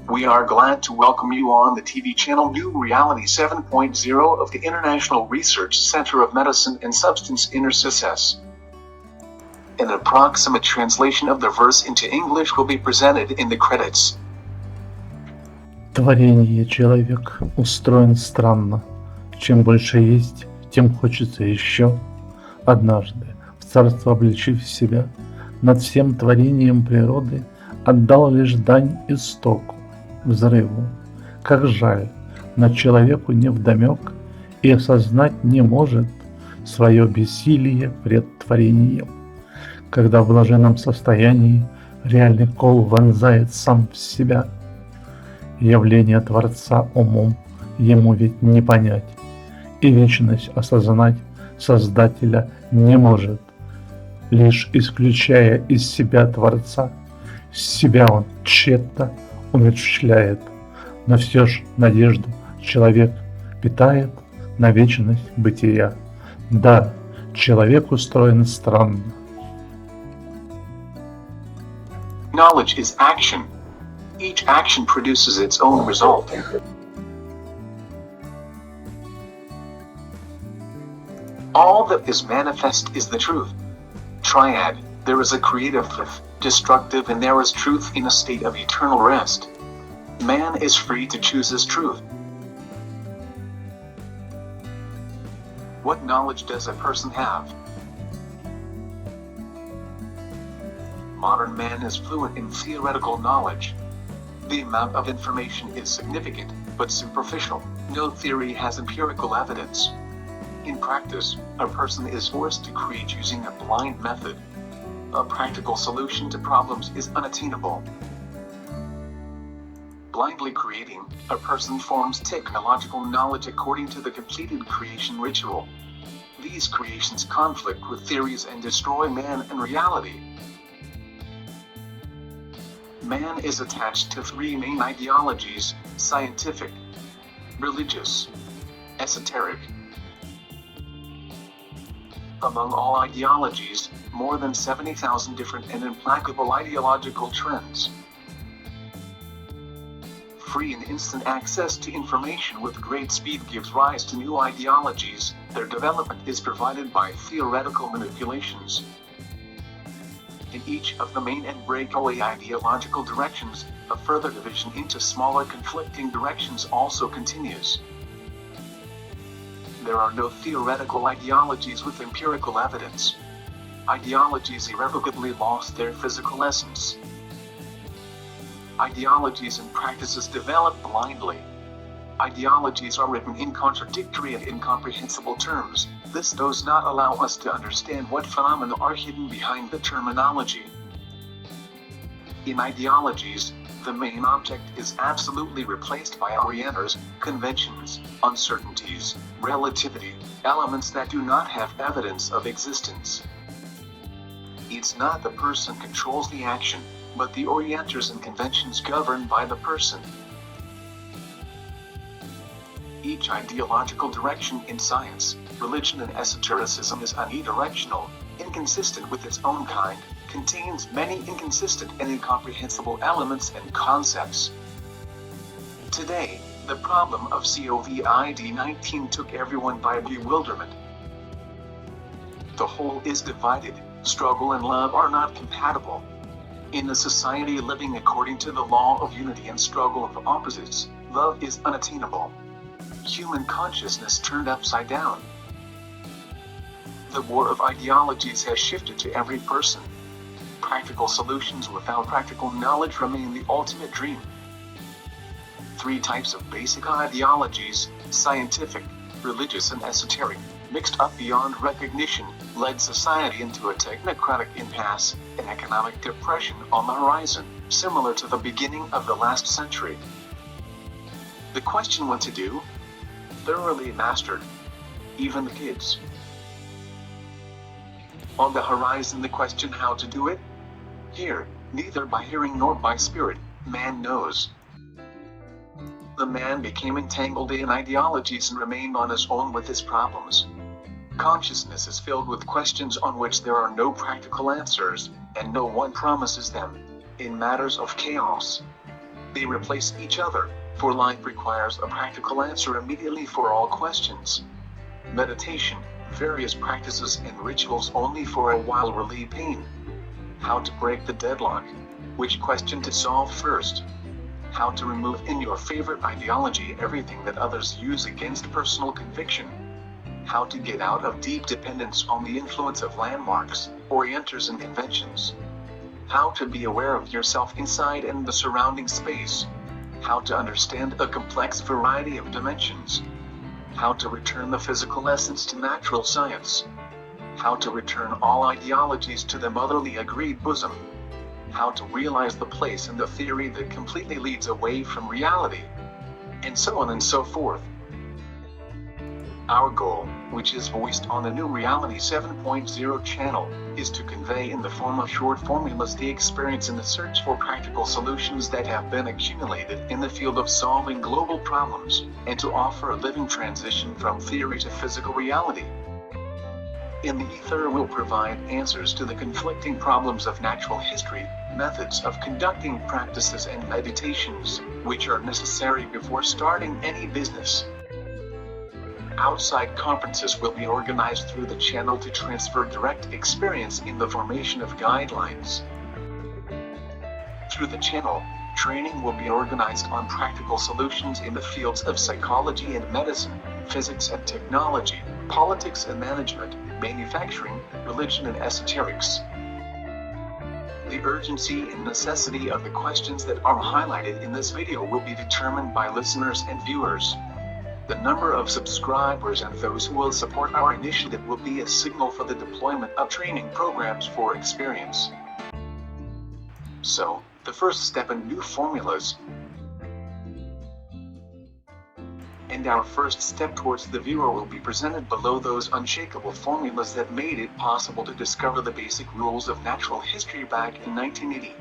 We are glad to welcome you on the TV channel NewReality-7.0 of the International Research Center of Medicine and Substance Synthesis. An approximate translation of the verse into English will be presented in the credits. Творение человек устроен странно. Чем больше есть, тем хочется еще. Однажды, в царство обличив себя, над всем творением природы отдал лишь дань истоку, взрыву. Как жаль, но человеку невдомек и осознать не может свое бессилие пред творением. Когда в блаженном состоянии реальный кол вонзает сам в себя, явление Творца умом ему ведь не понять, и вечность осознать Создателя не может, лишь исключая из себя Творца. Себя он тщетно умерщвляет, но все ж надежду человек питает на вечность бытия. Да, человек устроен странно. Knowledge is action. Each action produces its own result. All that is manifest is the truth. Triad, there is a creative, destructive, and there is truth in a state of eternal rest. Man is free to choose his truth. What knowledge does a person have? Modern man is fluent in theoretical knowledge. The amount of information is significant, but superficial. No theory has empirical evidence. In practice, a person is forced to create using a blind method. A practical solution to problems is unattainable. Blindly creating, a person forms technological knowledge according to the completed creation ritual. These creations conflict with theories and destroy man and reality. Man is attached to three main ideologies: scientific, religious, esoteric. Among all ideologies, more than 70,000 different and implacable ideological trends. Free and instant access to information with great speed gives rise to new ideologies. Their development is provided by theoretical manipulations. In each of the main and breakaway ideological directions, a further division into smaller conflicting directions also continues. There are no theoretical ideologies with empirical evidence. Ideologies irrevocably lost their physical essence. Ideologies and practices develop blindly. Ideologies are written in contradictory and incomprehensible terms. This does not allow us to understand what phenomena are hidden behind the terminology. In ideologies, the main object is absolutely replaced by orienters, conventions, uncertainties, relativity, elements that do not have evidence of existence. It's not the person controls the action, but the orienters and conventions governed by the person. Each ideological direction in science, religion, and esotericism is unidirectional, inconsistent with its own kind, contains many inconsistent and incomprehensible elements and concepts. Today, the problem of COVID-19 took everyone by bewilderment. The whole is divided. Struggle and love are not compatible. In a society living according to the law of unity and struggle of opposites, love is unattainable. Human consciousness turned upside down. The war of ideologies has shifted to every person. Practical solutions without practical knowledge remain the ultimate dream. Three types of basic ideologies, scientific, religious, and esoteric, mixed up beyond recognition, led society into a technocratic impasse, an economic depression on the horizon, similar to the beginning of the last century. The question what to do? Thoroughly mastered. Even the kids. On the horizon the question how to do it? Here, neither by hearing nor by spirit, man knows. The man became entangled in ideologies and remained on his own with his problems. Consciousness is filled with questions on which there are no practical answers, and no one promises them. In matters of chaos, They replace each other, for life requires a practical answer immediately for all questions. Meditation, various practices and rituals only for a while relieve pain. How to break the deadlock. Which question to solve first. How to remove in your favorite ideology everything that others use against personal conviction. How to get out of deep dependence on the influence of landmarks, orienters and conventions. How to be aware of yourself inside and the surrounding space. How to understand a complex variety of dimensions. How to return the physical essence to natural science. How to return all ideologies to the motherly agreed bosom. How to realize the place in the theory that completely leads away from reality. And so on and so forth. Our goal, which is voiced on the NewReality 7.0 channel, is to convey in the form of short formulas the experience in the search for practical solutions that have been accumulated in the field of solving global problems, and to offer a living transition from theory to physical reality. In the ether we'll provide answers to the conflicting problems of natural history, methods of conducting practices and meditations, which are necessary before starting any business. Outside conferences will be organized through the channel to transfer direct experience in the formation of guidelines. Through the channel, training will be organized on practical solutions in the fields of psychology and medicine, physics and technology, politics and management, manufacturing, religion and esoterics. The urgency and necessity of the questions that are highlighted in this video will be determined by listeners and viewers. The number of subscribers and those who will support our initiative will be a signal for the deployment of training programs for experience. So, the first step in new formulas, and our first step towards the viewer will be presented below those unshakable formulas that made it possible to discover the basic rules of natural history back in 1980.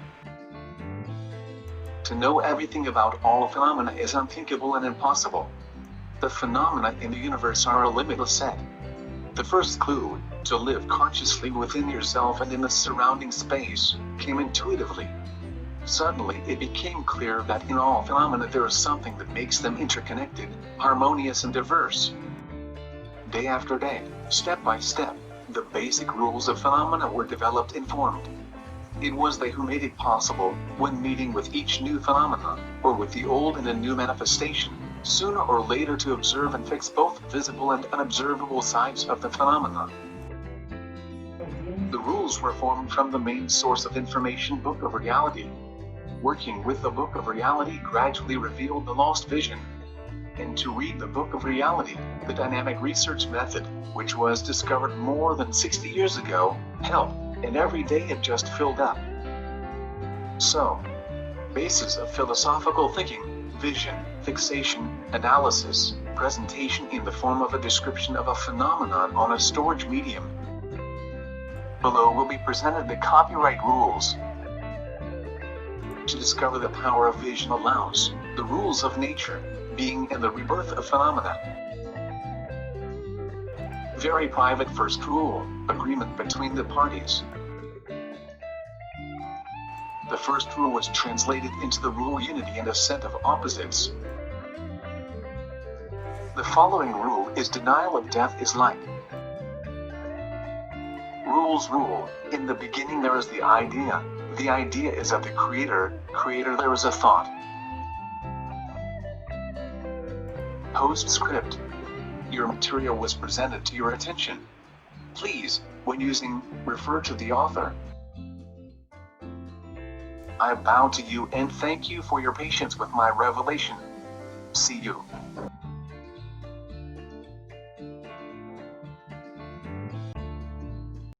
To know everything about all phenomena is unthinkable and impossible. The phenomena in the universe are a limitless set. The first clue, to live consciously within yourself and in the surrounding space, came intuitively. Suddenly it became clear that in all phenomena there is something that makes them interconnected, harmonious and diverse. Day after day, step by step, the basic rules of phenomena were developed and formed. It was they who made it possible, when meeting with each new phenomenon, or with the old in a new manifestation, sooner or later to observe and fix both visible and unobservable sides of the phenomenon. The rules were formed from the main source of information, Book of Reality. Working with the Book of Reality gradually revealed the lost vision. And to read the Book of Reality, the dynamic research method, which was discovered more than 60 years ago, helped, and every day it just filled up. So, basis of philosophical thinking, vision, fixation, analysis, presentation in the form of a description of a phenomenon on a storage medium. Below will be presented the copyright rules. To discover the power of vision allows, the rules of nature, being and the rebirth of phenomena. Very private first rule, agreement between the parties. The first rule was translated into the rule unity and assent of opposites. The following rule is denial of death is like. Rules rule, in the beginning there is the idea is of the creator there is a thought. Postscript. Your material was presented to your attention. Please, when using, refer to the author. I bow to you and thank you for your patience with my revelation. See you.